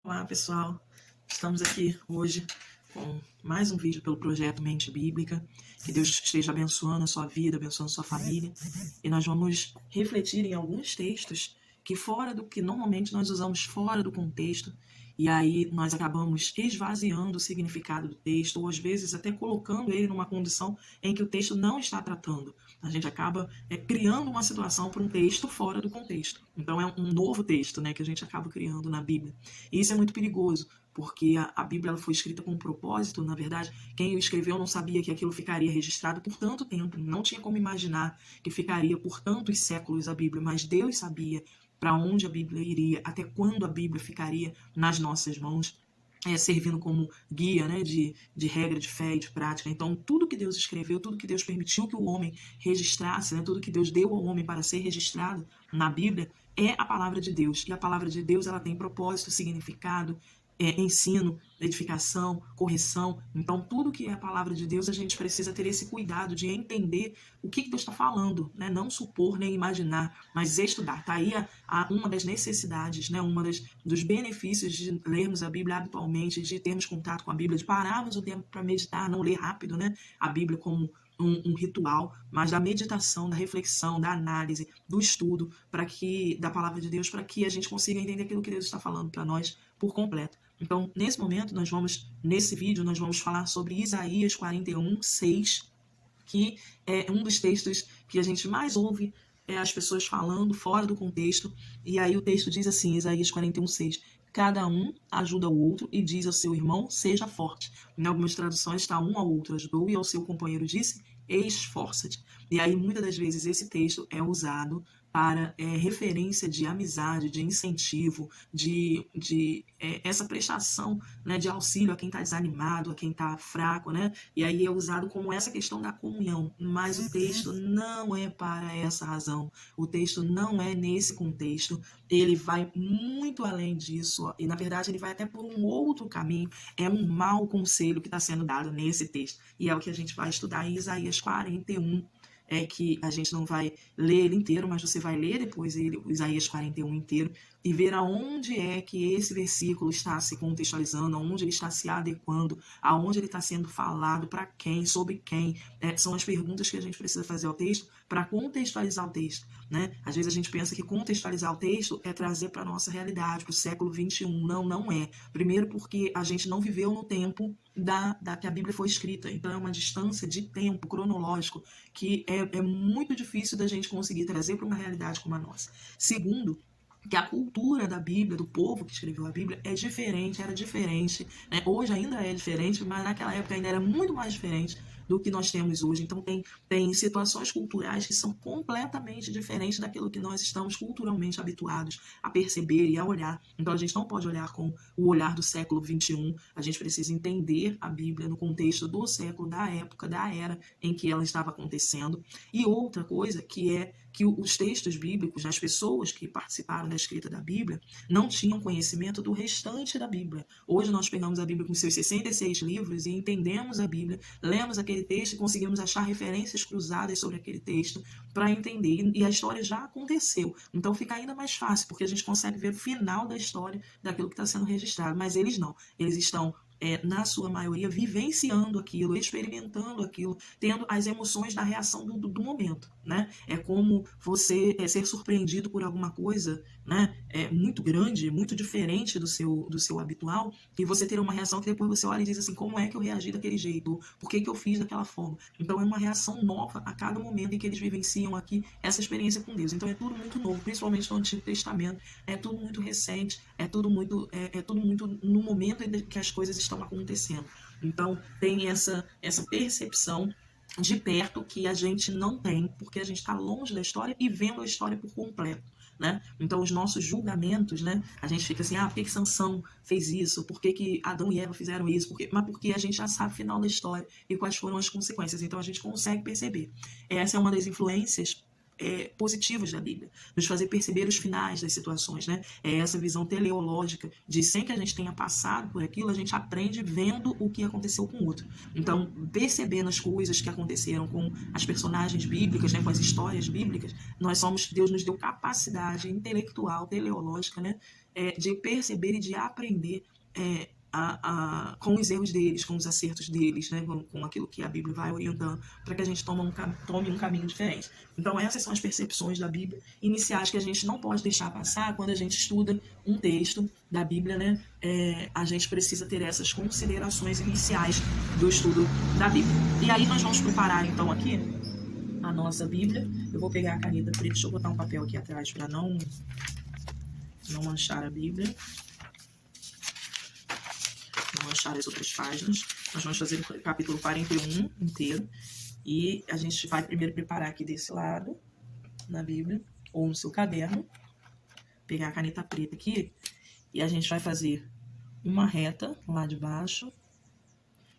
Olá pessoal, estamos aqui hoje com mais um vídeo pelo projeto Mente Bíblica. Que Deus esteja abençoando a sua vida, abençoando a sua família. E nós vamos refletir em alguns textos que fora do que normalmente nós usamos fora do contexto, e aí nós acabamos esvaziando o significado do texto, ou às vezes até colocando ele numa condição em que o texto não está tratando. A gente acaba criando uma situação para um texto fora do contexto. Então é um novo texto, né, que a gente acaba criando na Bíblia. E isso é muito perigoso, porque a Bíblia ela foi escrita com um propósito. Na verdade, quem o escreveu não sabia que aquilo ficaria registrado por tanto tempo, não tinha como imaginar que ficaria por tantos séculos a Bíblia, mas Deus sabia para onde a Bíblia iria, até quando a Bíblia ficaria nas nossas mãos, servindo como guia, né, de regra, de fé e de prática. Então, tudo que Deus escreveu, tudo que Deus permitiu que o homem registrasse, né, tudo que Deus deu ao homem para ser registrado na Bíblia, é a palavra de Deus. E a palavra de Deus ela tem propósito, significado, ensino, edificação, correção. Então, tudo que é a palavra de Deus, a gente precisa ter esse cuidado de entender o que Deus está falando, né? Não supor nem imaginar, mas estudar. Está aí uma das necessidades, né? Dos benefícios de lermos a Bíblia habitualmente, de termos contato com a Bíblia, de pararmos o tempo para meditar, não ler rápido, né? A Bíblia como um ritual, mas da meditação, da reflexão, da análise, do estudo da palavra de Deus, para que a gente consiga entender aquilo que Deus está falando para nós por completo. Então, nesse vídeo, nós vamos falar sobre Isaías 41, 6, que é um dos textos que a gente mais ouve as pessoas falando fora do contexto. E aí o texto diz assim, Isaías 41, 6, cada um ajuda o outro e diz ao seu irmão, seja forte. Em algumas traduções está um ao outro ajudou e ao seu companheiro disse, esforça-te. E aí muitas das vezes esse texto é usado para referência de amizade, de incentivo, de essa prestação, né, de auxílio a quem está desanimado, a quem está fraco, né? E aí é usado como essa questão da comunhão. Mas o texto não é para essa razão. O texto não é nesse contexto. Ele vai muito além disso. E na verdade ele vai até por um outro caminho. É um mau conselho que está sendo dado nesse texto. E é o que a gente vai estudar em Isaías 41. Que a gente não vai ler ele inteiro, mas você vai ler depois o Isaías 41 inteiro e ver aonde é que esse versículo está se contextualizando, aonde ele está se adequando, aonde ele está sendo falado, para quem, sobre quem. São as perguntas que a gente precisa fazer ao texto para contextualizar o texto, né? Às vezes a gente pensa que contextualizar o texto é trazer para a nossa realidade, para o século XXI. Não é. Primeiro porque a gente não viveu no tempo da que a Bíblia foi escrita. Então é uma distância de tempo cronológico que é muito difícil da gente conseguir trazer para uma realidade como a nossa. Segundo, que a cultura da Bíblia, do povo que escreveu a Bíblia, era diferente, né? Hoje ainda é diferente, mas naquela época ainda era muito mais diferente do que nós temos hoje. Então tem situações culturais que são completamente diferentes daquilo que nós estamos culturalmente habituados a perceber e a olhar. Então a gente não pode olhar com o olhar do século XXI, a gente precisa entender a Bíblia no contexto do século, da época, da era em que ela estava acontecendo. E outra coisa que é que os textos bíblicos, as pessoas que participaram da escrita da Bíblia, não tinham conhecimento do restante da Bíblia. Hoje nós pegamos a Bíblia com seus 66 livros e entendemos a Bíblia, lemos aquele texto e conseguimos achar referências cruzadas sobre aquele texto para entender. E a história já aconteceu. Então fica ainda mais fácil, porque a gente consegue ver o final da história daquilo que está sendo registrado. Mas eles não. Eles estão na sua maioria, vivenciando aquilo, experimentando aquilo, tendo as emoções da reação do momento, né? É como você ser surpreendido por alguma coisa, né? Muito grande, muito diferente do seu habitual, e você ter uma reação que depois você olha e diz assim, como é que eu reagi daquele jeito? Por que eu fiz daquela forma? Então é uma reação nova a cada momento em que eles vivenciam aqui essa experiência com Deus. Então é tudo muito novo, principalmente no Antigo Testamento, é tudo muito recente, é tudo muito no momento em que as coisas estão acontecendo. Então tem essa percepção de perto que a gente não tem, porque a gente está longe da história e vendo a história por completo, né? Então os nossos julgamentos, né? A gente fica assim, por que Sansão fez isso? Por que Adão e Eva fizeram isso? Mas porque a gente já sabe o final da história e quais foram as consequências. Então a gente consegue perceber. Essa é uma das influências positivos da Bíblia, nos fazer perceber os finais das situações, né? É essa visão teleológica de sem que a gente tenha passado por aquilo, a gente aprende vendo o que aconteceu com o outro. Então, percebendo as coisas que aconteceram com as personagens bíblicas, né, com as histórias bíblicas, Deus nos deu capacidade intelectual, teleológica, né, de perceber e de aprender com os erros deles, com os acertos deles, né, com aquilo que a Bíblia vai orientando, para que a gente tome um caminho diferente. Então, essas são as percepções da Bíblia iniciais que a gente não pode deixar passar quando a gente estuda um texto da Bíblia, né? A gente precisa ter essas considerações iniciais do estudo da Bíblia. E aí nós vamos preparar, então, aqui a nossa Bíblia. Eu vou pegar a caneta preta, deixa eu botar um papel aqui atrás para não manchar a Bíblia. Não manchar as outras páginas. Nós vamos fazer o capítulo 41 inteiro. E a gente vai primeiro preparar aqui desse lado, na Bíblia, ou no seu caderno. Pegar a caneta preta aqui. E a gente vai fazer uma reta lá de baixo.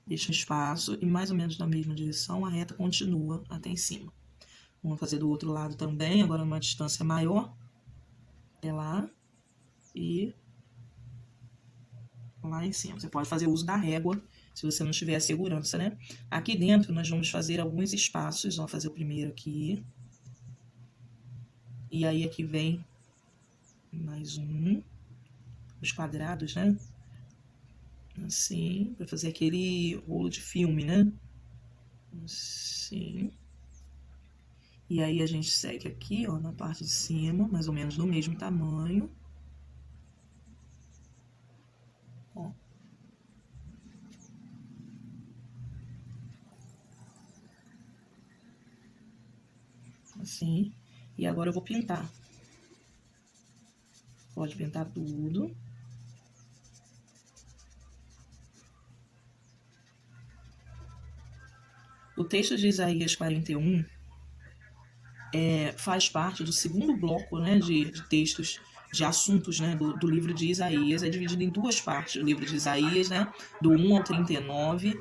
Deixa um espaço. E mais ou menos na mesma direção, a reta continua até em cima. Vamos fazer do outro lado também, agora numa distância maior. Até lá. E lá em cima. Você pode fazer uso da régua, se você não tiver a segurança, né? Aqui dentro nós vamos fazer alguns espaços. Vamos fazer o primeiro aqui. E aí aqui vem mais um. Os quadrados, né? Assim, para fazer aquele rolo de filme, né? Assim. E aí a gente segue aqui, ó, na parte de cima, mais ou menos do mesmo tamanho. Ó. Assim. E agora eu vou pintar. Pode pintar tudo. O texto de Isaías 41 faz parte do segundo bloco, né, de textos, de assuntos, né, do livro de Isaías. É dividido em duas partes, o livro de Isaías, né, do 1 ao 39.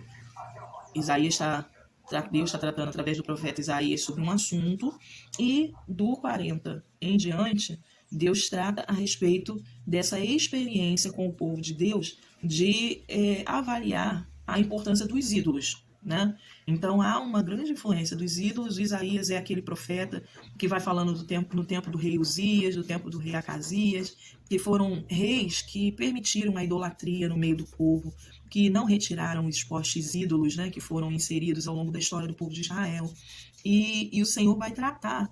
Deus está tratando através do profeta Isaías sobre um assunto, e do 40 em diante, Deus trata a respeito dessa experiência com o povo de Deus de avaliar a importância dos ídolos, né? Então há uma grande influência dos ídolos. Isaías é aquele profeta que vai falando no tempo do rei Uzias, do tempo do rei Acasias, que foram reis que permitiram a idolatria no meio do povo, que não retiraram os postes ídolos, né, que foram inseridos ao longo da história do povo de Israel. E o Senhor vai tratar,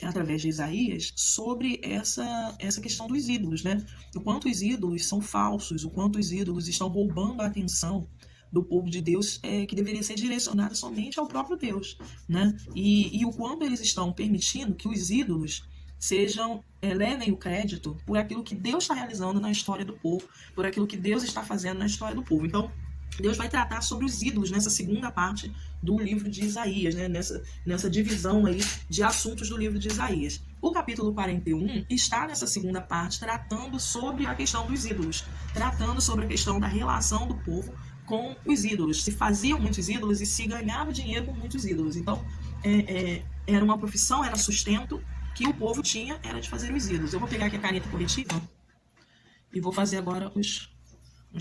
através de Isaías, sobre essa questão dos ídolos, né? O quanto os ídolos são falsos, o quanto os ídolos estão roubando a atenção do povo de Deus, que deveria ser direcionada somente ao próprio Deus, né? E o quanto eles estão permitindo que os ídolos levem o crédito por aquilo que Deus está realizando na história do povo, por aquilo que Deus está fazendo na história do povo. Então, Deus vai tratar sobre os ídolos nessa segunda parte do livro de Isaías, né? nessa divisão aí de assuntos do livro de Isaías. O capítulo 41 está nessa segunda parte, tratando sobre a questão dos ídolos, tratando sobre a questão da relação do povo com os ídolos. Se faziam muitos ídolos e se ganhava dinheiro com muitos ídolos. Então, era uma profissão, era sustento que o povo tinha, era de fazer os ídolos. Eu vou pegar aqui a caneta corretiva e vou fazer agora os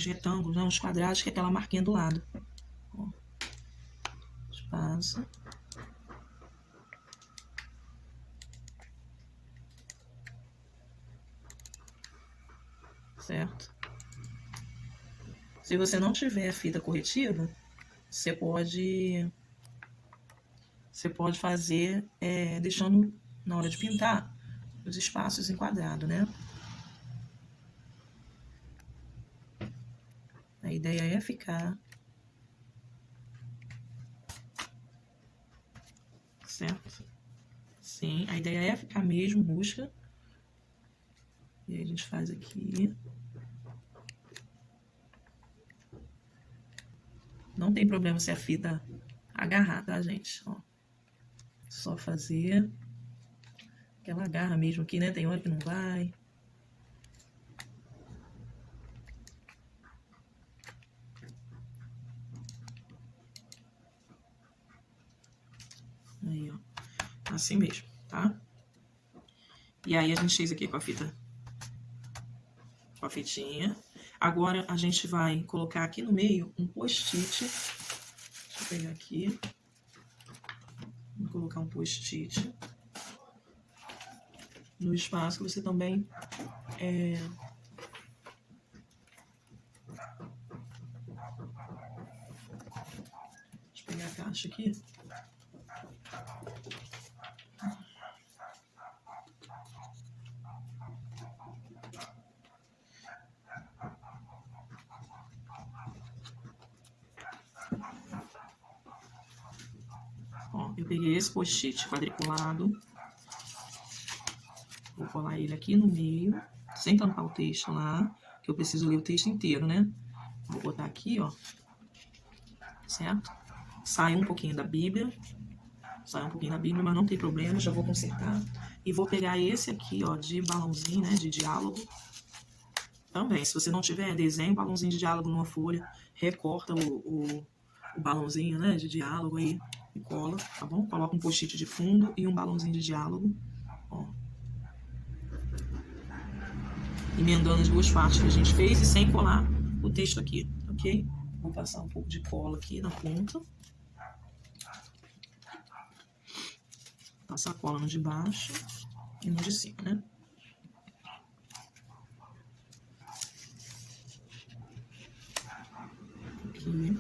retângulos, né, os quadrados, que é aquela marquinha do lado. Ó. Espaço. Certo? Se você não tiver fita corretiva, você pode fazer deixando, na hora de pintar, os espaços em quadrado, né? A ideia é ficar certo? Sim, a ideia é ficar mesmo rústica. E aí a gente faz aqui. Não tem problema se a fita agarrar, tá, gente? Ó, só fazer. Que ela agarra mesmo aqui, né? Tem hora que não vai. Aí, ó. Assim mesmo, tá? E aí a gente fez aqui com a fita. Com a fitinha. Agora a gente vai colocar aqui no meio um post-it. Deixa eu pegar aqui. Vou colocar um post-it no espaço que você também pegar a caixa aqui. Ó, eu peguei esse post-it quadriculado. Vou colar ele aqui no meio, sem tampar o texto lá, que eu preciso ler o texto inteiro, né? Vou botar aqui, ó. Certo? Sai um pouquinho da Bíblia. Sai um pouquinho da Bíblia, mas não tem problema, já vou consertar. E vou pegar esse aqui, ó, de balãozinho, né, de diálogo. Também, se você não tiver, desenha um balãozinho de diálogo numa folha, recorta o balãozinho, né, de diálogo aí e cola, tá bom? Coloca um post-it de fundo e um balãozinho de diálogo, ó. Emendando as duas partes que a gente fez e sem colar o texto aqui, ok? Vou passar um pouco de cola aqui na ponta. Passar a cola no de baixo e no de cima, né? Aqui.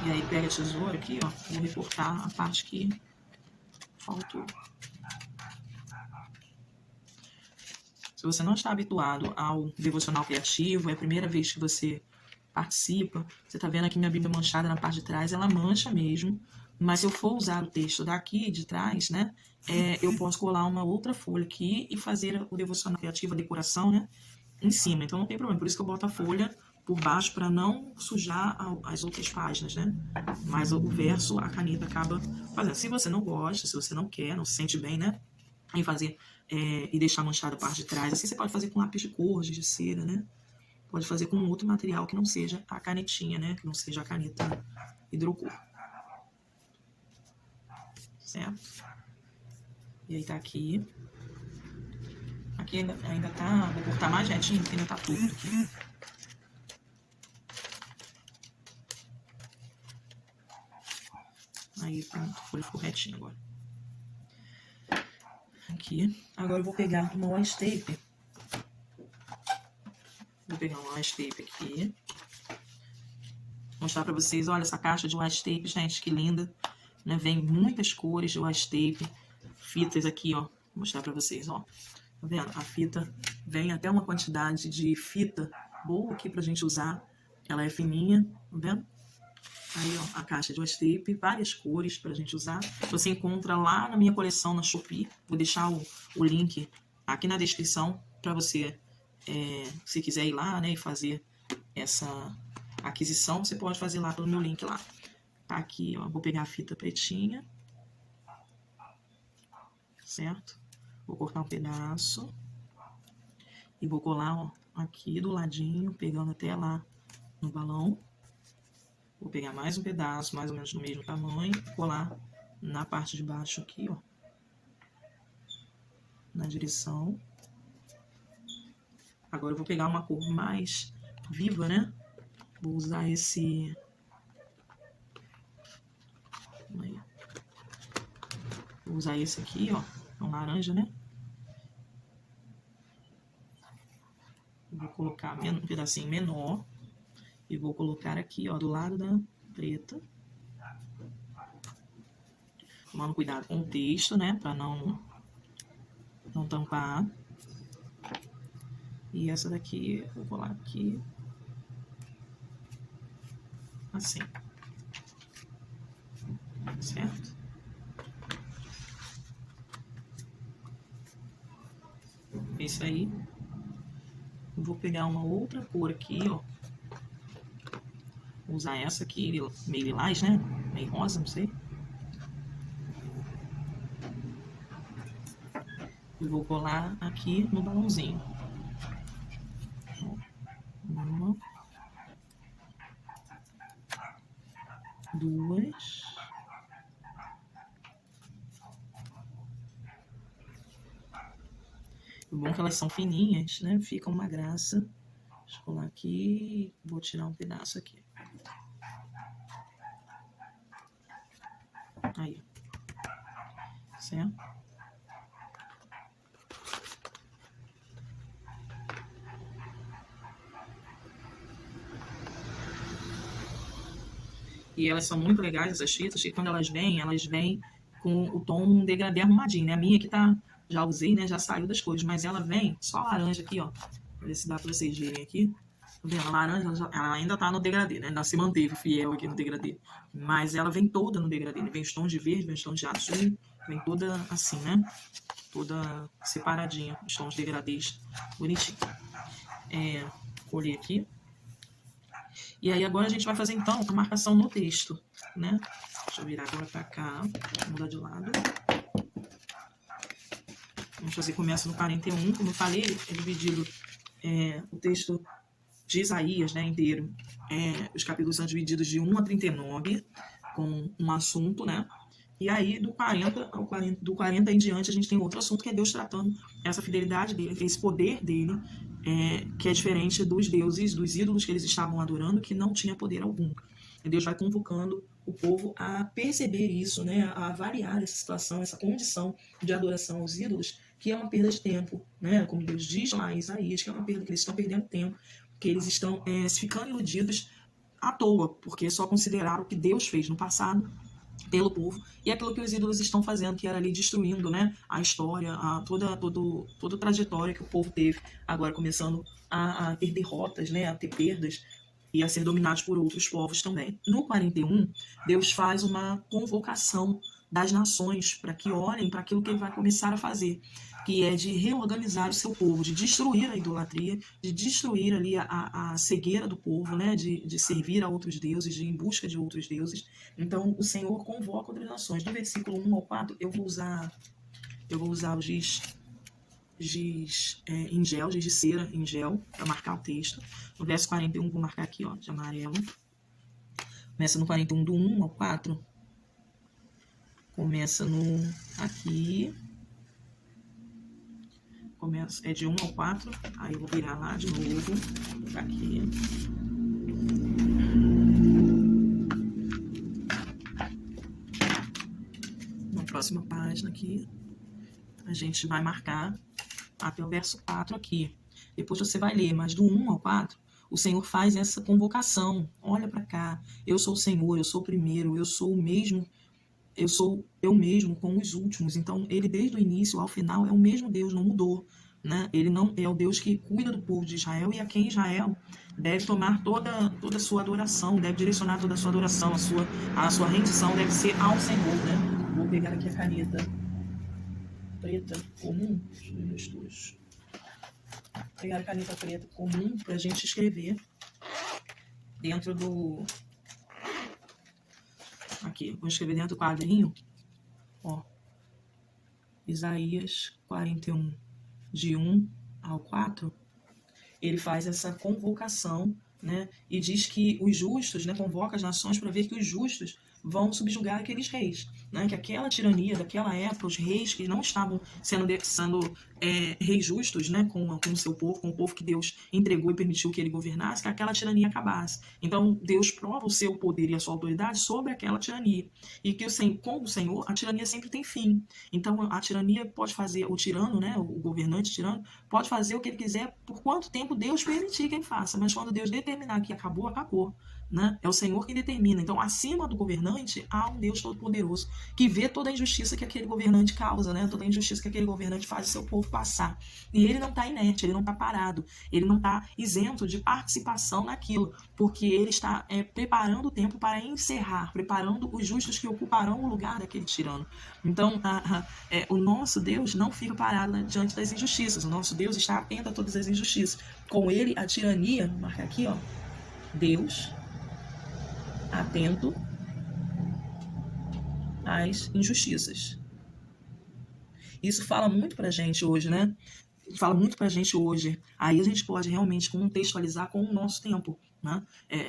E aí pega a tesoura aqui, ó. Vou recortar a parte que faltou. Se você não está habituado ao devocional criativo, é a primeira vez que você participa, você está vendo aqui minha Bíblia manchada na parte de trás, ela mancha mesmo, mas se eu for usar o texto daqui de trás, né, eu posso colar uma outra folha aqui e fazer o devocional criativo, a decoração, né, em cima, então não tem problema, por isso que eu boto a folha por baixo para não sujar as outras páginas, né, mas o verso, a caneta acaba fazendo. Se você não gosta, se você não quer, não se sente bem, né, em fazer e deixar manchada a parte de trás, assim você pode fazer com lápis de cor, giz de cera, né, pode fazer com outro material que não seja a canetinha, né? Que não seja a caneta hidrocor. Certo? E aí tá aqui. Aqui ainda tá... Vou cortar mais retinho, porque ainda tá tudo aqui. Aí pronto, ficou retinho agora. Aqui. Agora eu vou pegar uma washi tape. Vou pegar uma washi tape aqui. Mostrar pra vocês, olha essa caixa de washi tape, gente, que linda, né? Vem muitas cores de washi tape, fitas aqui, ó, vou mostrar pra vocês, ó, tá vendo? A fita vem até uma quantidade de fita boa aqui pra gente usar, ela é fininha, tá vendo? Aí, ó, a caixa de washi tape, várias cores pra gente usar, você encontra lá na minha coleção na Shopee, vou deixar o link aqui na descrição pra você, se quiser ir lá, né, e fazer essa aquisição, você pode fazer lá pelo meu link lá. Tá aqui, ó, vou pegar a fita pretinha, certo? Vou cortar um pedaço e vou colar, ó, aqui do ladinho, pegando até lá no balão. Vou pegar mais um pedaço, mais ou menos do mesmo tamanho, colar na parte de baixo aqui, ó, na direção. Agora eu vou pegar uma cor mais viva, né? Vou usar esse... Vou usar esse aqui, ó. É um laranja, né? Vou colocar um pedacinho menor. E vou colocar aqui, ó, do lado da preta. Tomando cuidado com o texto, né? Pra não tampar. E essa daqui, eu vou colar aqui. Assim. Certo? Isso aí. Eu vou pegar uma outra cor aqui, ó. Vou usar essa aqui, meio lilás, né? Meio rosa, não sei. E vou colar aqui no balãozinho. Uma. Duas. O bom é que elas são fininhas, né? Fica uma graça. Deixa eu colar aqui. Vou tirar um pedaço aqui. Aí. Certo? E elas são muito legais, essas fitas, e quando elas vêm com o tom degradê arrumadinho, né? A minha aqui tá, já usei, né? Já saiu das cores, mas ela vem só laranja aqui, ó. Pra ver se dá pra vocês verem aqui. Tá vendo? A laranja, ela ainda tá no degradê, né? Ainda se manteve fiel aqui no degradê. Mas ela vem toda no degradê, né? Vem os tons de verde, vem os tons de azul, vem toda assim, né? Toda separadinha, os tons degradês, bonitinho. Colhi aqui. E aí agora a gente vai fazer então a marcação no texto, né? Deixa eu virar agora pra cá, vou mudar de lado. Vamos fazer, começa no 41, como eu falei, é dividido o texto de Isaías, né, inteiro. Os capítulos são divididos de 1 a 39, com um assunto, né? E aí, do 40 em diante, a gente tem outro assunto, que é Deus tratando essa fidelidade dele, esse poder dele, que é diferente dos deuses, dos ídolos que eles estavam adorando, que não tinha poder algum. E Deus vai convocando o povo a perceber isso, né, a avaliar essa situação, essa condição de adoração aos ídolos, que é uma perda de tempo, né? Como Deus diz lá em Isaías, que é uma perda, que eles estão perdendo tempo, que eles estão ficando iludidos à toa, porque só consideraram o que Deus fez no passado pelo povo, e aquilo que os ídolos estão fazendo, que era ali destruindo, né, a história, toda a trajetória que o povo teve, agora começando a ter derrotas, né, a ter perdas, e a ser dominados por outros povos também. No 41, Deus faz uma convocação das nações para que olhem para aquilo que ele vai começar a fazer, que é de reorganizar o seu povo, de destruir a idolatria, de destruir ali a cegueira do povo, né, de servir a outros deuses, de ir em busca de outros deuses. Então, o Senhor convoca outras nações. Do versículo 1 ao 4, eu vou usar o giz em gel, giz de cera em gel, para marcar o texto. No verso 41, vou marcar aqui, ó, de amarelo. Começa no 41, do 1 ao 4. Começa aqui. Começa, de 1 ao 4. Aí eu vou virar lá de novo. Vou aqui. Na próxima página aqui, a gente vai marcar até o verso 4 aqui. Depois você vai ler, mas do 1 ao 4, o Senhor faz essa convocação. Olha para cá, eu sou o Senhor, eu sou o primeiro, eu sou o mesmo, eu sou eu mesmo com os últimos. Então, ele desde o início ao final é o mesmo Deus, não mudou, né? Ele não é o Deus que cuida do povo de Israel, e a quem Israel deve tomar toda a sua adoração, deve direcionar toda a sua adoração, a sua rendição deve ser ao Senhor, né? Vou pegar aqui a caneta preta comum, deixa eu ver meus dois. Vou pegar a caneta preta comum para a gente escrever dentro do... Aqui, vou escrever dentro do quadrinho, ó, Isaías 41, de 1 ao 4, ele faz essa convocação, né, e diz que os justos, né, convoca as nações para ver que os justos vão subjugar aqueles reis, né, que aquela tirania daquela época, os reis que não estavam sendo reis justos, né, com o seu povo, com o povo que Deus entregou e permitiu que ele governasse, que aquela tirania acabasse. Então Deus prova o seu poder e a sua autoridade sobre aquela tirania, e que com o Senhor a tirania sempre tem fim. Então a tirania pode fazer, o tirano, né, o governante tirano, pode fazer o que ele quiser por quanto tempo Deus permitir que ele faça, mas quando Deus determinar que acabou, acabou. Né? É o Senhor quem determina. Então, acima do governante, há um Deus Todo-Poderoso que vê toda a injustiça que aquele governante causa, né? Toda a injustiça que aquele governante faz o seu povo passar. E ele não está inerte, ele não está parado, ele não está isento de participação naquilo, porque ele está preparando o tempo para encerrar, preparando os justos que ocuparão o lugar daquele tirano. Então, o nosso Deus não fica parado diante das injustiças. O nosso Deus está atento a todas as injustiças. Com ele, a tirania, vou marcar aqui, ó, Deus atento às injustiças. Isso fala muito pra gente hoje, né? Fala muito pra gente hoje. Aí a gente pode realmente contextualizar com o nosso tempo, né?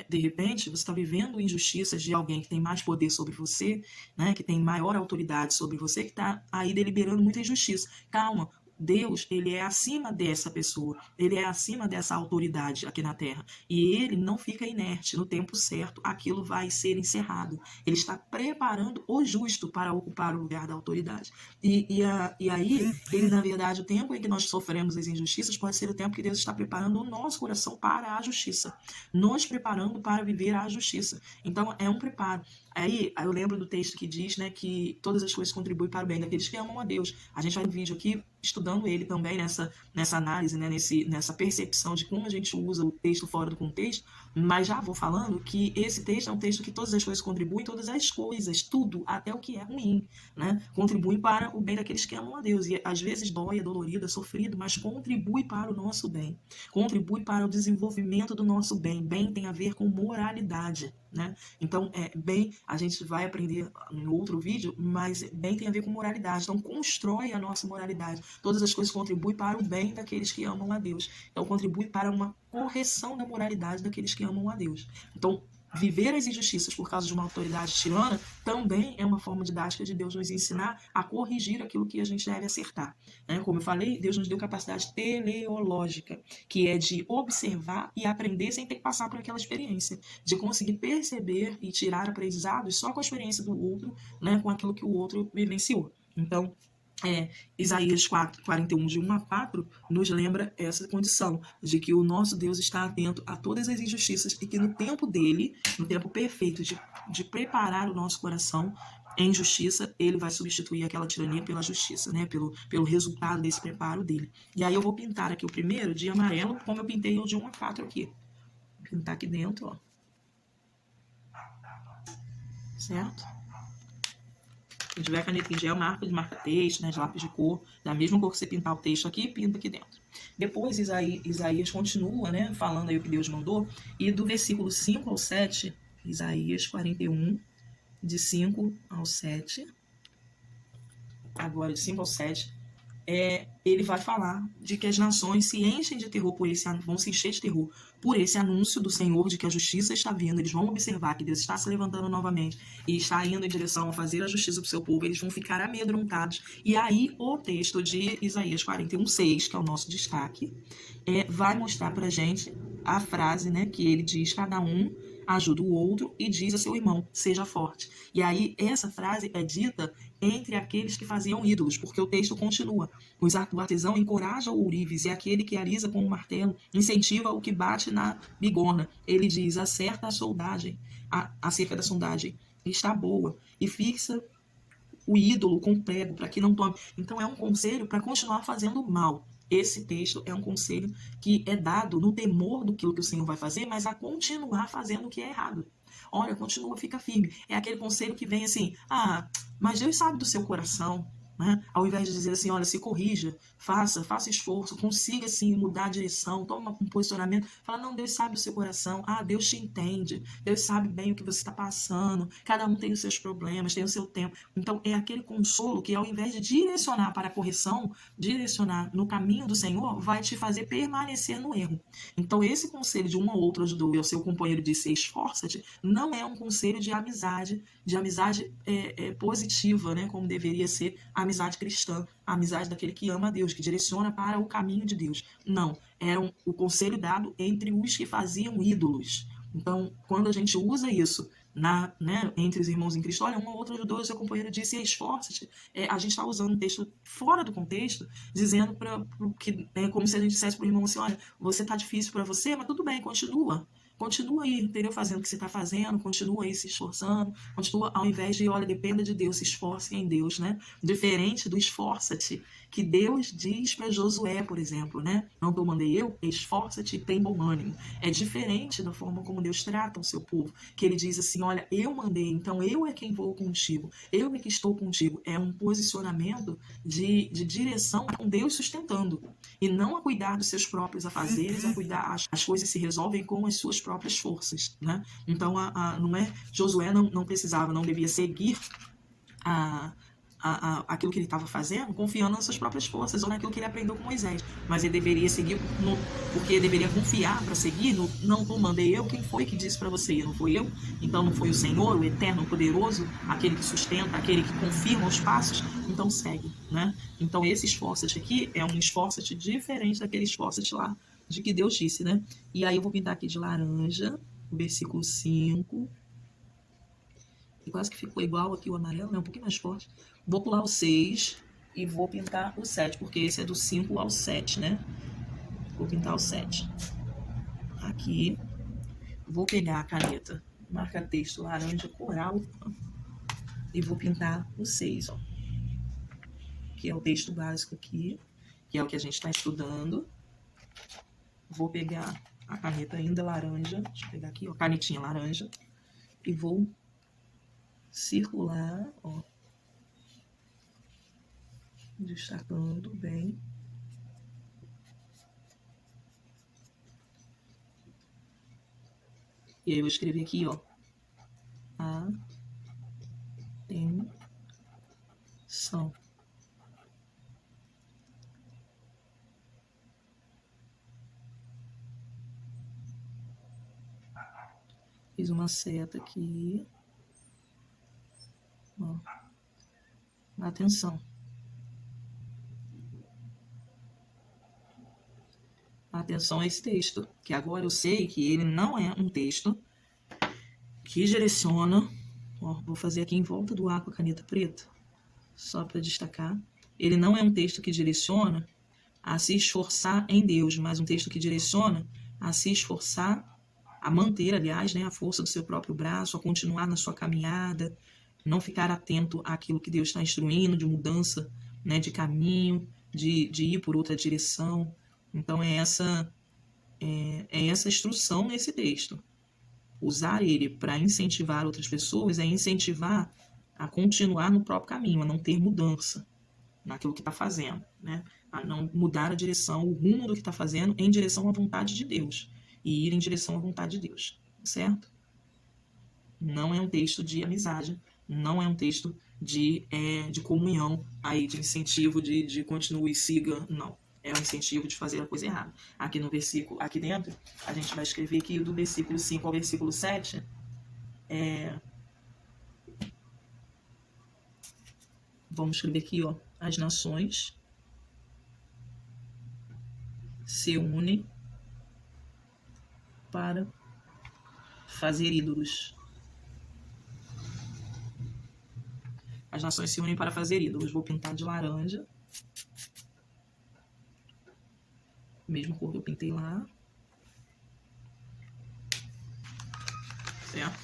De repente, você está vivendo injustiças de alguém que tem mais poder sobre você, né? Que tem maior autoridade sobre você, que está aí deliberando muita injustiça. Calma. Deus, ele é acima dessa pessoa, ele é acima dessa autoridade aqui na Terra. E ele não fica inerte. No tempo certo, aquilo vai ser encerrado. Ele está preparando o justo para ocupar o lugar da autoridade. E aí, ele, na verdade, o tempo em que nós sofremos as injustiças pode ser o tempo que Deus está preparando o nosso coração para a justiça, nos preparando para viver a justiça. Então, é um preparo. Aí, eu lembro do texto que diz, né, que todas as coisas contribuem para o bem daqueles que amam a Deus. A gente vai no vídeo aqui estudando ele também nessa análise, né, nessa percepção de como a gente usa o texto fora do contexto, mas já vou falando que esse texto é um texto que todas as coisas contribuem, todas as coisas, tudo, até o que é ruim, né, contribuem para o bem daqueles que amam a Deus. E às vezes dói, é dolorido, é sofrido, mas contribui para o nosso bem, contribui para o desenvolvimento do nosso bem. Bem tem a ver com moralidade, né? Então, bem, a gente vai aprender em outro vídeo, mas bem tem a ver com moralidade. Então, constrói a nossa moralidade. Todas as coisas contribuem para o bem daqueles que amam a Deus. Então, contribui para uma correção da moralidade daqueles que amam a Deus. Então, viver as injustiças por causa de uma autoridade tirana também é uma forma didática de Deus nos ensinar a corrigir aquilo que a gente deve acertar, né? Como eu falei, Deus nos deu capacidade teleológica, que é de observar e aprender sem ter que passar por aquela experiência, de conseguir perceber e tirar aprendizados só com a experiência do outro, né? Com aquilo que o outro vivenciou. Então, Isaías 41, de 1 a 4, nos lembra essa condição, de que o nosso Deus está atento a todas as injustiças e que no tempo dele, no tempo perfeito de preparar o nosso coração em justiça, ele vai substituir aquela tirania pela justiça, né? Pelo resultado desse preparo dele. E aí eu vou pintar aqui o primeiro de amarelo, como eu pintei o de 1 a 4 aqui. Vou pintar aqui dentro, ó. Certo? Se tiver caneta em gel, marca texto, né, de lápis de cor, da mesma cor que você pintar o texto aqui, pinta aqui dentro. Depois Isaías continua, né, falando aí o que Deus mandou, e do versículo 5 ao 7, Isaías 41, de 5 ao 7, agora de 5 ao 7, ele vai falar de que as nações se enchem de terror vão se encher de terror por esse anúncio do Senhor de que a justiça está vindo. Eles vão observar que Deus está se levantando novamente e está indo em direção a fazer a justiça para o seu povo. Eles vão ficar amedrontados. E aí o texto de Isaías 41:6, que é o nosso destaque, vai mostrar para a gente a frase, né, que ele diz: cada um ajuda o outro e diz a seu irmão, seja forte. E aí essa frase é dita entre aqueles que faziam ídolos, porque o texto continua: o artesão encoraja o ourives e aquele que alisa com o martelo incentiva o que bate na bigorna. Ele diz: acerta a soldagem, acerca da sondagem, está boa, e fixa o ídolo com prego para que não tome. Então é um conselho para continuar fazendo mal. Esse texto é um conselho que é dado no temor do que o Senhor vai fazer, mas a continuar fazendo o que é errado. Olha, continua, fica firme. É aquele conselho que vem assim: mas Deus sabe do seu coração, né? Ao invés de dizer assim: olha, se corrija, faça esforço, consiga assim mudar a direção, toma um posicionamento. Fala: não, Deus sabe do seu coração, Deus te entende, Deus sabe bem o que você está passando, cada um tem os seus problemas, tem o seu tempo. Então é aquele consolo que, ao invés de direcionar para a correção, direcionar no caminho do Senhor, vai te fazer permanecer no erro. Então esse conselho de um ao outro ajudou e ao seu companheiro disse: esforça-te, não é um conselho de amizade positiva, né, como deveria ser a amizade cristã, a amizade daquele que ama a Deus, que direciona para o caminho de Deus. Não, era o conselho dado entre os que faziam ídolos. Então, quando a gente usa isso entre os irmãos em Cristo, olha, um ou outro ajudou, o seu companheiro disse: esforça-te. A gente está usando um texto fora do contexto, dizendo que como se a gente dissesse para o irmão assim: olha, você está difícil para você, mas tudo bem, continua aí, entendeu? Fazendo o que você está fazendo, continua aí se esforçando, continua, ao invés de, olha, dependa de Deus, se esforce em Deus, né? Diferente do esforça-te, que Deus diz para Josué, por exemplo, né? Não te mandei eu, esforça-te e tem bom ânimo. É diferente da forma como Deus trata o seu povo, que ele diz assim: olha, eu mandei, então eu é quem vou contigo, eu é que estou contigo. É um posicionamento de direção com Deus sustentando, e não a cuidar dos seus próprios afazeres, a cuidar, as coisas se resolvem com as suas próprias forças, né? Então, Josué não precisava, não devia seguir aquilo que ele estava fazendo, confiando nas suas próprias forças ou naquilo que ele aprendeu com Moisés. Mas ele deveria seguir, porque ele deveria confiar para seguir. Não mandei eu, quem foi que disse para você ir? Não fui eu? Então não foi o Senhor, o Eterno, o Poderoso, aquele que sustenta, aquele que confirma os passos? Então segue, né? Então esse esforça-te aqui é um esforça-te diferente daquele esforça-te lá, de que Deus disse, né? E aí eu vou pintar aqui de laranja, o versículo 5. E quase que ficou igual aqui o amarelo, né? Um pouquinho mais forte. Vou pular o 6 e vou pintar o 7, porque esse é do 5 ao 7, né? Vou pintar o 7. Aqui, vou pegar a caneta marca-texto laranja coral e vou pintar o 6, ó. Que é o texto básico aqui, que é o que a gente está estudando. Vou pegar a caneta ainda laranja, deixa eu pegar aqui, ó, canetinha laranja, e vou circular, ó, destacando bem. E aí eu vou escrever aqui, ó, atenção. Fiz uma seta aqui, ó, atenção. Atenção a esse texto, que agora eu sei que ele não é um texto que direciona, ó, vou fazer aqui em volta do A com a caneta preta, só para destacar. Ele não é um texto que direciona a se esforçar em Deus, mas um texto que direciona a se esforçar, a manter, aliás, né, a força do seu próprio braço, a continuar na sua caminhada, não ficar atento àquilo que Deus está instruindo, de mudança, né, de caminho, de ir por outra direção. Então é essa instrução nesse texto. Usar ele para incentivar outras pessoas é incentivar a continuar no próprio caminho, a não ter mudança naquilo que está fazendo, né? A não mudar a direção, o rumo do que está fazendo em direção à vontade de Deus e ir em direção à vontade de Deus, certo? Não é um texto de amizade, não é um texto de comunhão, aí, de incentivo de continue e siga, não. É um incentivo de fazer a coisa errada. Aqui no versículo, aqui dentro, a gente vai escrever aqui do versículo 5 ao versículo 7, vamos escrever aqui, ó, as nações se unem para fazer ídolos. As nações se unem para fazer ídolos. Vou pintar de laranja. Mesmo cor que eu pintei lá. Certo?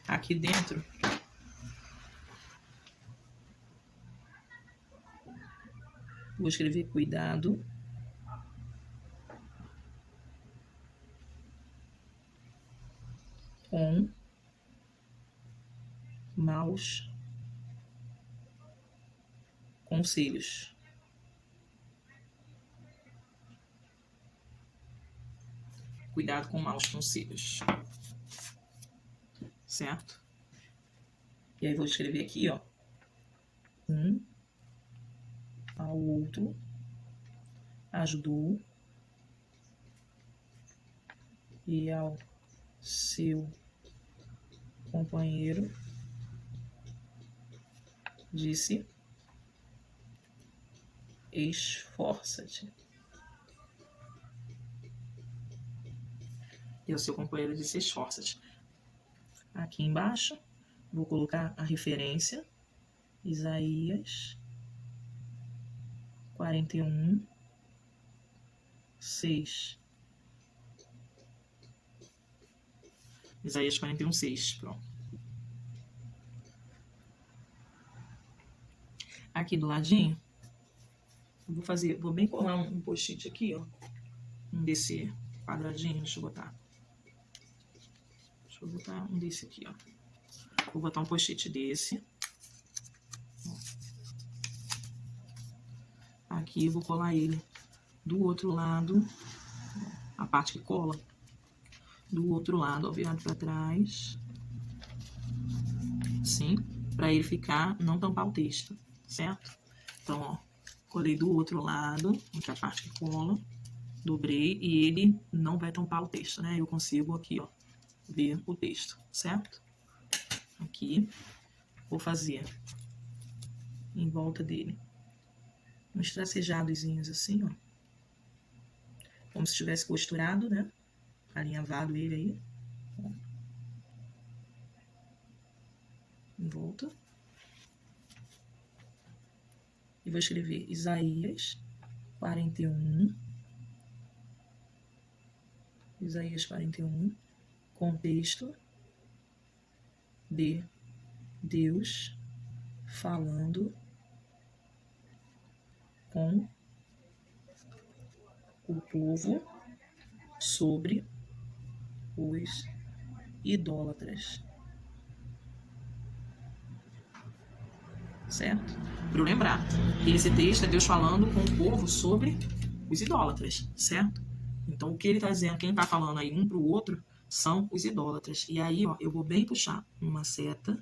Aqui dentro, vou escrever cuidado. Com maus conselhos. Cuidado com maus conselhos. Certo? E aí vou escrever aqui, ó. Um ao outro ajudou e ao seu companheiro disse: esforça-te. E o seu companheiro disse: esforça-te. Aqui embaixo, vou colocar a referência, Isaías 41, 6. Isaías 41, 6. Pronto. Aqui do ladinho, vou bem colar um post-it aqui, ó. Um desse quadradinho, deixa eu botar um desse aqui, ó. Vou botar um post-it desse. Aqui eu vou colar ele do outro lado, a parte que cola, do outro lado, ó, virado para trás, assim, para ele ficar, não tampar o texto, certo? Então, ó, colei do outro lado, que é a parte que cola, dobrei e ele não vai tampar o texto, né? Eu consigo aqui, ó, ver o texto, certo? Aqui, vou fazer em volta dele uns tracejadozinhos assim, ó, como se tivesse costurado, né? Alinhavado ele aí, ó. Em volta. E vou escrever Isaías 41. Isaías 41, contexto de Deus falando com o povo sobre os idólatras. Certo? Para eu lembrar que esse texto é Deus falando com o povo sobre os idólatras, certo? Então, o que ele está dizendo, quem está falando aí um para o outro, são os idólatras. E aí, ó, eu vou bem puxar uma seta.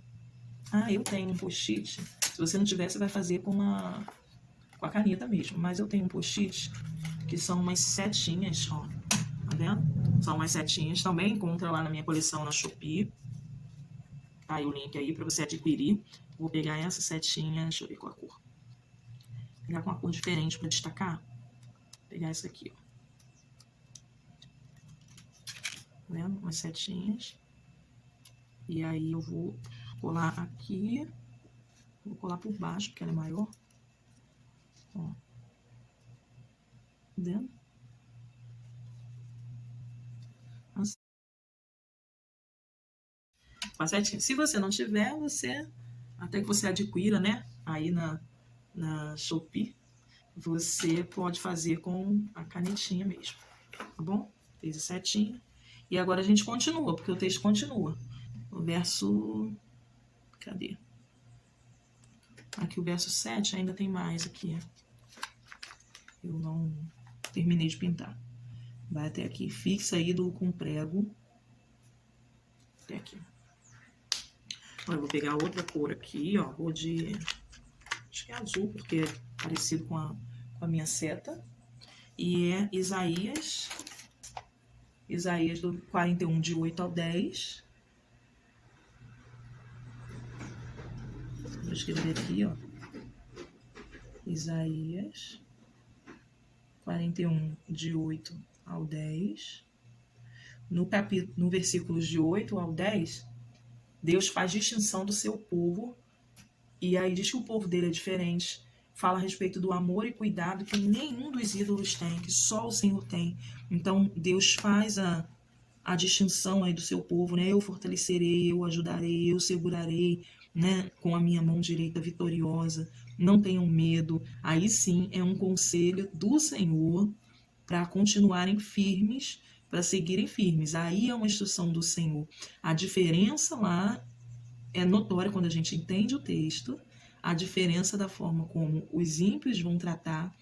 Ah, eu tenho um post-it. Se você não tiver, você vai fazer com a caneta mesmo. Mas eu tenho um post-it que são umas setinhas, ó. Tá vendo? São umas setinhas. Também encontra lá na minha coleção na Shopee. Tá aí o link aí para você adquirir. Vou pegar essa setinha, deixa eu ver qual a cor. Vou pegar com uma cor diferente para destacar. Vou pegar essa aqui, ó. Tá vendo? Umas setinhas. E aí eu vou colar aqui. Vou colar por baixo, porque ela é maior. Ó. Tá vendo? Assim. Com a setinha. Se você não tiver, até que você adquira, né? Aí na Shopee, você pode fazer com a canetinha mesmo. Tá bom? Fez a setinha. E agora a gente continua, porque o texto continua. O verso... Cadê? Aqui o verso 7 ainda tem mais aqui. Eu não terminei de pintar. Vai até aqui. Fixa ídolo com prego. Até aqui. Agora eu vou pegar outra cor aqui, ó. Vou de... Acho que é azul, porque é parecido com a minha seta. E é Isaías do 41, de 8 ao 10. Vou escrever aqui, ó. Isaías 41, de 8 ao 10. No versículos de 8 ao 10, Deus faz distinção do seu povo. E aí diz que o povo dele é diferente. Fala a respeito do amor e cuidado que nenhum dos ídolos tem, que só o Senhor tem. Então, Deus faz a distinção aí do seu povo, né? Eu fortalecerei, eu ajudarei, eu segurarei, né? Com a minha mão direita vitoriosa. Não tenham medo. Aí sim é um conselho do Senhor para continuarem firmes, para seguirem firmes. Aí é uma instrução do Senhor. A diferença lá é notória quando a gente entende o texto. A diferença da forma como os ímpios vão tratar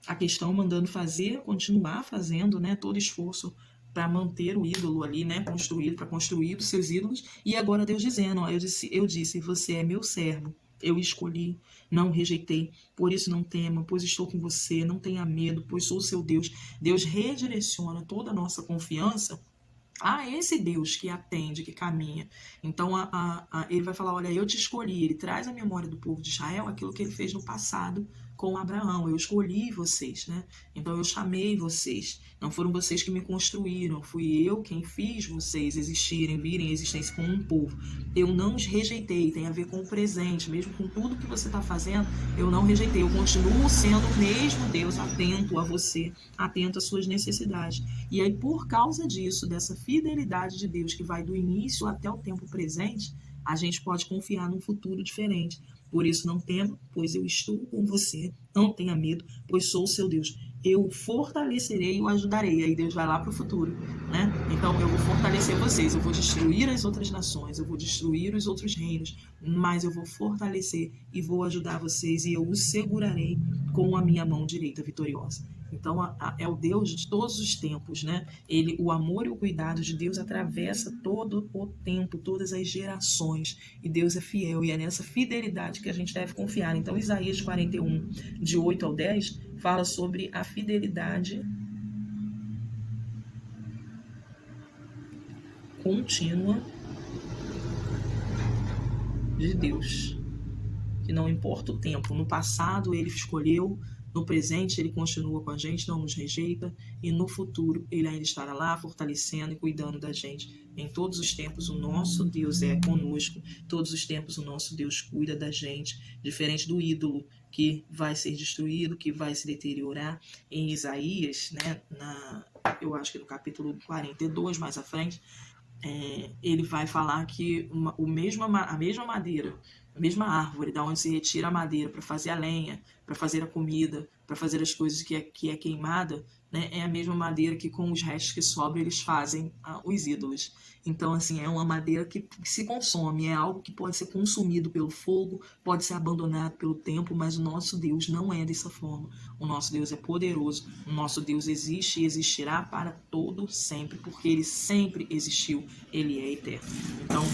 a questão, mandando fazer, continuar fazendo, né, todo esforço para manter o ídolo ali, né, construído, para construir os seus ídolos. E agora Deus dizendo, ó, eu disse, você é meu servo, eu escolhi, não rejeitei, por isso não tema, pois estou com você, não tenha medo, pois sou o seu Deus. Deus redireciona toda a nossa confiança a esse Deus que atende, que caminha. Então, ele vai falar, olha, eu te escolhi. Ele traz à memória do povo de Israel aquilo que ele fez no passado com Abraão. Eu escolhi vocês, né? Então, eu chamei vocês. Não foram vocês que me construíram. Fui eu quem fiz vocês existirem, virem a existência como um povo. Eu não os rejeitei. Tem a ver com o presente. Mesmo com tudo que você está fazendo, eu não rejeitei. Eu continuo sendo o mesmo Deus, atento a você, atento às suas necessidades. E aí, por causa disso, dessa fidelidade de Deus que vai do início até o tempo presente, a gente pode confiar num futuro diferente. Por isso, não tema, pois eu estou com você. Não tenha medo, pois sou o seu Deus. Eu o fortalecerei e o ajudarei. Aí Deus vai lá para o futuro, né? Então, eu vou fortalecer vocês. Eu vou destruir as outras nações. Eu vou destruir os outros reinos. Mas eu vou fortalecer e vou ajudar vocês. E eu os segurarei com a minha mão direita vitoriosa. Então, é o Deus de todos os tempos, né? O amor e o cuidado de Deus atravessa todo o tempo, todas as gerações. E Deus é fiel, e é nessa fidelidade que a gente deve confiar. Então, Isaías 41, de 8 ao 10, fala sobre a fidelidade contínua de Deus, que não importa o tempo. No passado ele escolheu, no presente ele continua com a gente, não nos rejeita, e no futuro ele ainda estará lá fortalecendo e cuidando da gente. Em todos os tempos o nosso Deus é conosco, todos os tempos o nosso Deus cuida da gente, diferente do ídolo que vai ser destruído, que vai se deteriorar. Em Isaías, né, eu acho que no capítulo 42, mais à frente, ele vai falar que a mesma madeira, a mesma árvore, da onde se retira a madeira para fazer a lenha, para fazer a comida, para fazer as coisas que é queimada, né, é a mesma madeira que com os restos que sobram eles fazem os ídolos. Então, assim, é uma madeira que se consome, é algo que pode ser consumido pelo fogo, pode ser abandonado pelo tempo, mas o nosso Deus não é dessa forma. O nosso Deus é poderoso, o nosso Deus existe e existirá para todo sempre, porque ele sempre existiu, ele é eterno. Então,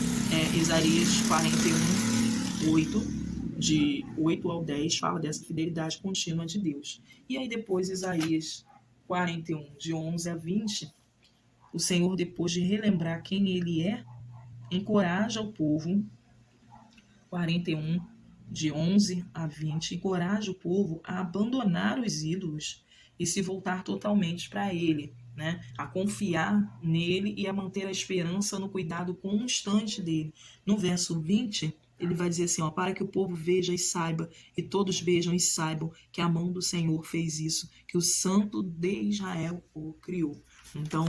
Isaías 41, 8, de 8 ao 10, fala dessa fidelidade contínua de Deus. E aí depois Isaías 41, de 11 a 20, o Senhor, depois de relembrar quem ele é, encoraja o povo. 41, de 11 a 20, encoraja o povo a abandonar os ídolos e se voltar totalmente para ele, né? A confiar nele e a manter a esperança no cuidado constante dele. No verso 20, ele vai dizer assim, ó, para que o povo veja e saiba, e todos vejam e saibam que a mão do Senhor fez isso, que o Santo de Israel o criou. Então,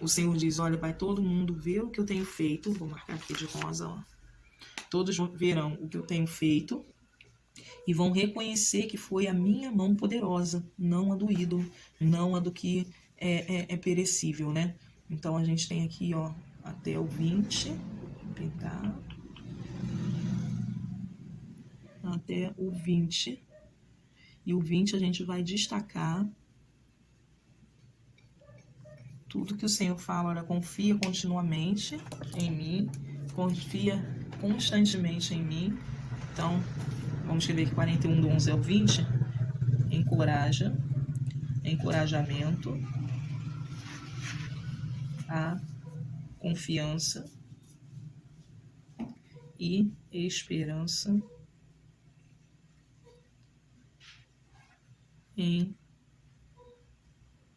o Senhor diz, olha, vai todo mundo ver o que eu tenho feito, vou marcar aqui de rosa, ó. Todos verão o que eu tenho feito e vão reconhecer que foi a minha mão poderosa, não a do ídolo, não a do que é perecível, né? Então a gente tem aqui, ó, até o 20, vou pintar, até o 20, e o 20 a gente vai destacar tudo que o Senhor fala, olha, confia continuamente em mim, confia constantemente em mim. Então, vamos escrever aqui 41, do 11 ao 20, encorajamento, a confiança e esperança em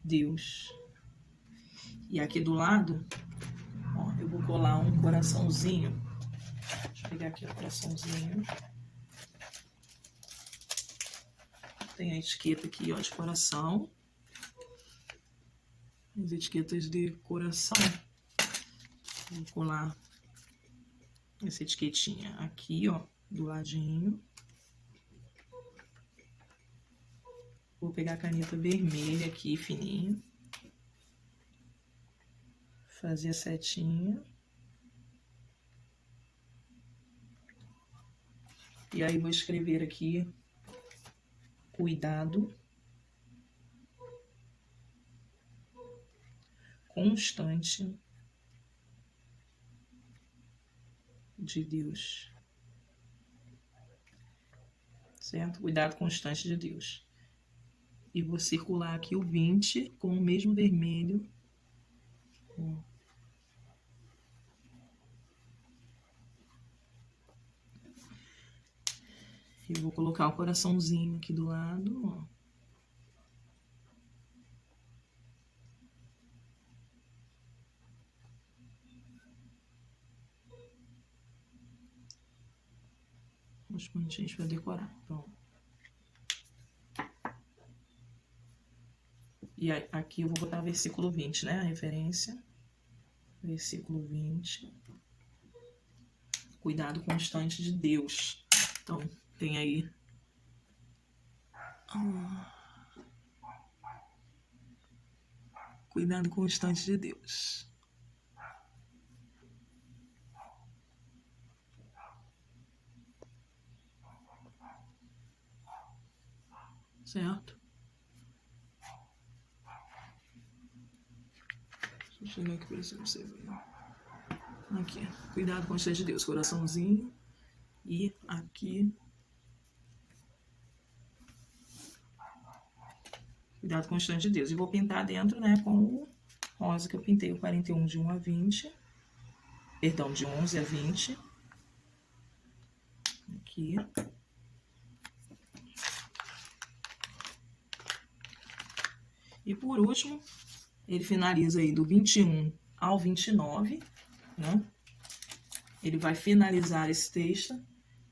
Deus. E aqui do lado, ó, eu vou colar um coraçãozinho. Deixa eu pegar aqui o coraçãozinho. Tem a etiqueta aqui, ó, de coração. As etiquetas de coração. Vou colar essa etiquetinha aqui, ó, do ladinho. Vou pegar a caneta vermelha aqui, fininha. Fazer a setinha. E aí vou escrever aqui, cuidado constante de Deus. Certo? Cuidado constante de Deus. E vou circular aqui o 20 com o mesmo vermelho. E vou colocar o coraçãozinho aqui do lado, ó. Uns pontinhos para decorar. Pronto. E aqui eu vou botar versículo 20, né? A referência. Versículo 20. Cuidado constante de Deus. Então, tem aí. Cuidado constante de Deus. Certo? Deixa eu chegar aqui para você ver. Aqui, cuidado com os três de Deus, coraçãozinho. E aqui, cuidado com os três de Deus. E vou pintar dentro, né, com o rosa que eu pintei, o 41 de 1 a 20. Perdão, de 11 a 20. Aqui. E por último, ele finaliza aí do 21 ao 29, né? Ele vai finalizar esse texto,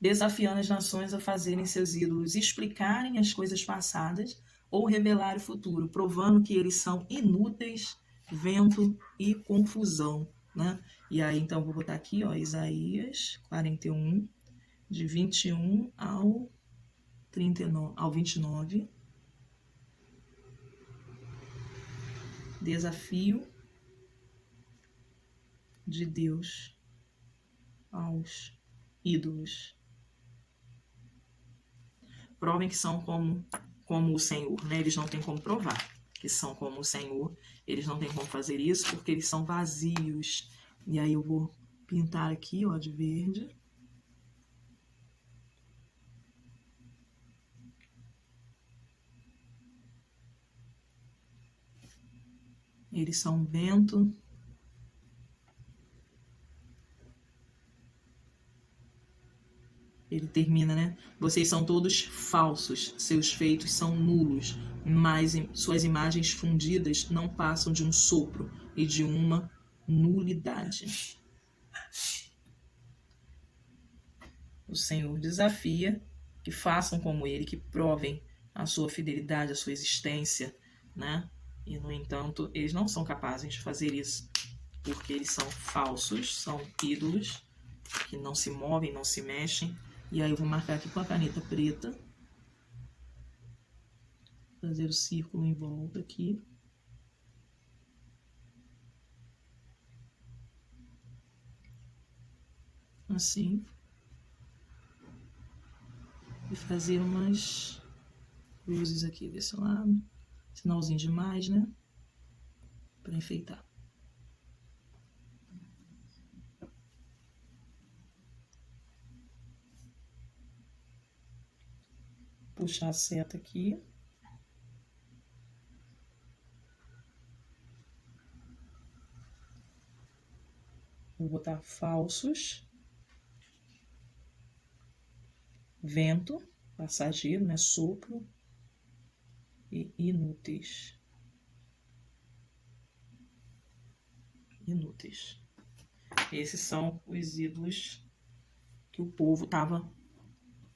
desafiando as nações a fazerem seus ídolos explicarem as coisas passadas ou revelar o futuro, provando que eles são inúteis, vento e confusão, né? E aí, então, vou botar aqui, ó, Isaías 41, de 21 ao 39, ao 29. Desafio de Deus aos ídolos. Provem que são como o Senhor, né? Eles não têm como provar que são como o Senhor. Eles não têm como fazer isso porque eles são vazios. E aí eu vou pintar aqui, ó, de verde. Eles são vento. Ele termina, né? Vocês são todos falsos, seus feitos são nulos, mas suas imagens fundidas não passam de um sopro e de uma nulidade. O Senhor desafia que façam como ele, que provem a sua fidelidade, a sua existência, né? E, no entanto, eles não são capazes de fazer isso, porque eles são falsos, são ídolos, que não se movem, não se mexem. E aí eu vou marcar aqui com a caneta preta. Fazer o círculo em volta aqui. Assim. E fazer umas cruzes aqui desse lado. Sinalzinho de mais, né? Para enfeitar. Puxar a seta aqui. Vou botar falsos. Vento, passageiro, né? Sopro. E inúteis. Inúteis. Esses são os ídolos que o povo estava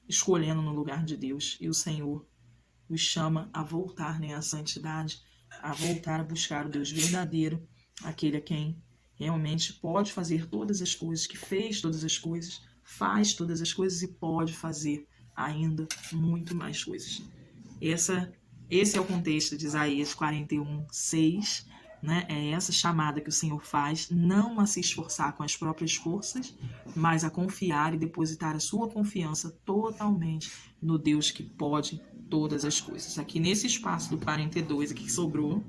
escolhendo no lugar de Deus. E o Senhor os chama a voltar, né, à santidade, a voltar a buscar o Deus verdadeiro, aquele a quem realmente pode fazer todas as coisas, que fez todas as coisas, faz todas as coisas e pode fazer ainda muito mais coisas. Esse é o contexto de Isaías 41, 6, né? É essa chamada que o Senhor faz, não a se esforçar com as próprias forças, mas a confiar e depositar a sua confiança totalmente no Deus que pode todas as coisas. Aqui nesse espaço do 42 aqui que sobrou,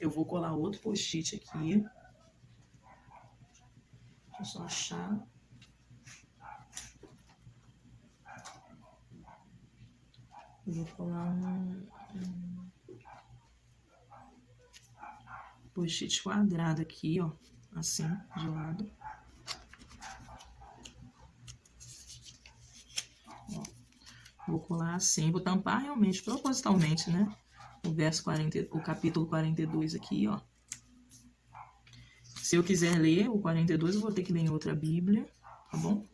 eu vou colar outro post-it aqui. Deixa eu só achar. Eu vou colar um post-it quadrado aqui, ó, assim, de lado. Ó, vou colar assim, vou tampar realmente, propositalmente, né? O capítulo 42 aqui, ó. Se eu quiser ler o 42, eu vou ter que ler em outra Bíblia, tá bom?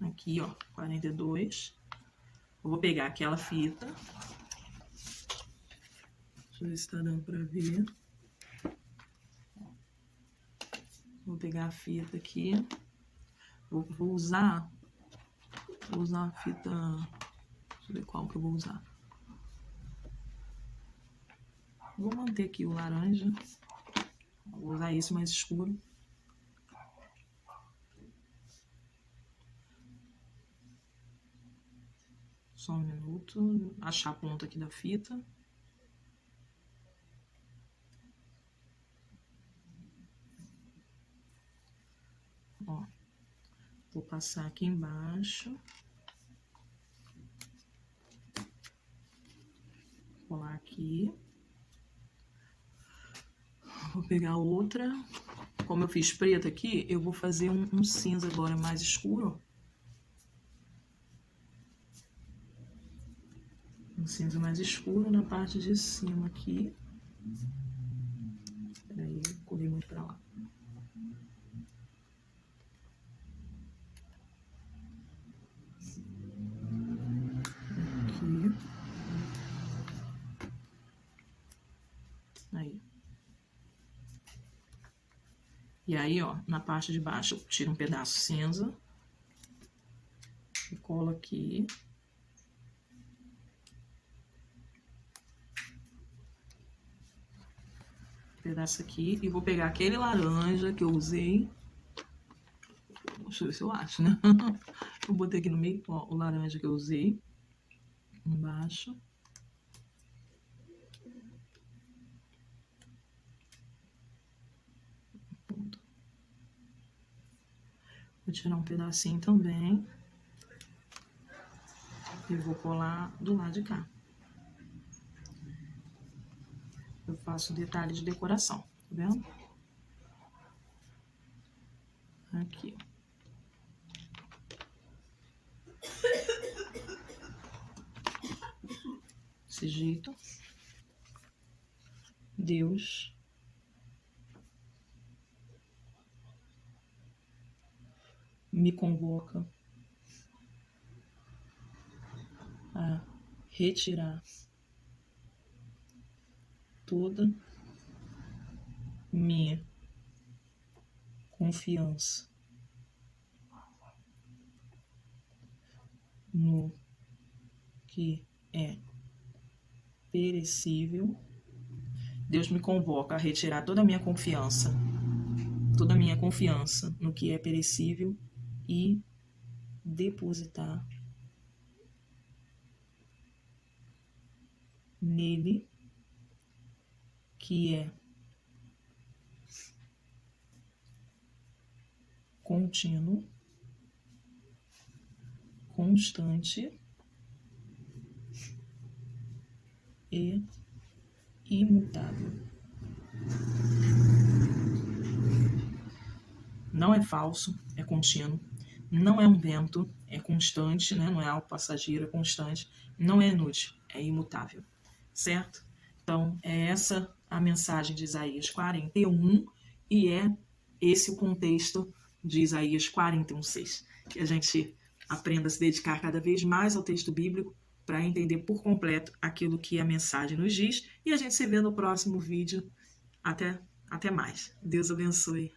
Aqui, ó, 42. Eu vou pegar aquela fita. Deixa eu ver se tá dando pra ver. Vou pegar a fita aqui. Vou usar a fita. Deixa eu ver qual que eu vou usar. Vou manter aqui o laranja. Vou usar esse mais escuro. Só um minuto. Achar a ponta aqui da fita. Vou passar aqui embaixo. Colar aqui. Vou pegar outra. Como eu fiz preta aqui, eu vou fazer um cinza agora mais escuro. Um cinza mais escuro na parte de cima aqui. Peraí, corri muito pra lá. Aqui. Aí. E aí, ó, na parte de baixo, eu tiro um pedaço cinza. E colo aqui. Pedaço aqui. E vou pegar aquele laranja que eu usei. Deixa eu ver se eu acho, né? Eu botei aqui no meio, ó, o laranja que eu usei. Embaixo. Vou tirar um pedacinho também. E vou colar do lado de cá. Eu faço detalhe de decoração, tá vendo? Aqui. Desse jeito. Deus me convoca a retirar toda minha confiança no que é perecível. Deus me convoca a retirar toda a minha confiança no que é perecível e depositar nele, que é contínuo, constante e imutável. Não é falso, é contínuo. Não é um vento, é constante, né? Não é algo passageiro, é constante. Não é inútil, é imutável. Certo? Então, é essa a mensagem de Isaías 41 e é esse o contexto de Isaías 41:6. Que a gente aprenda a se dedicar cada vez mais ao texto bíblico para entender por completo aquilo que a mensagem nos diz. E a gente se vê no próximo vídeo. Até mais. Deus abençoe.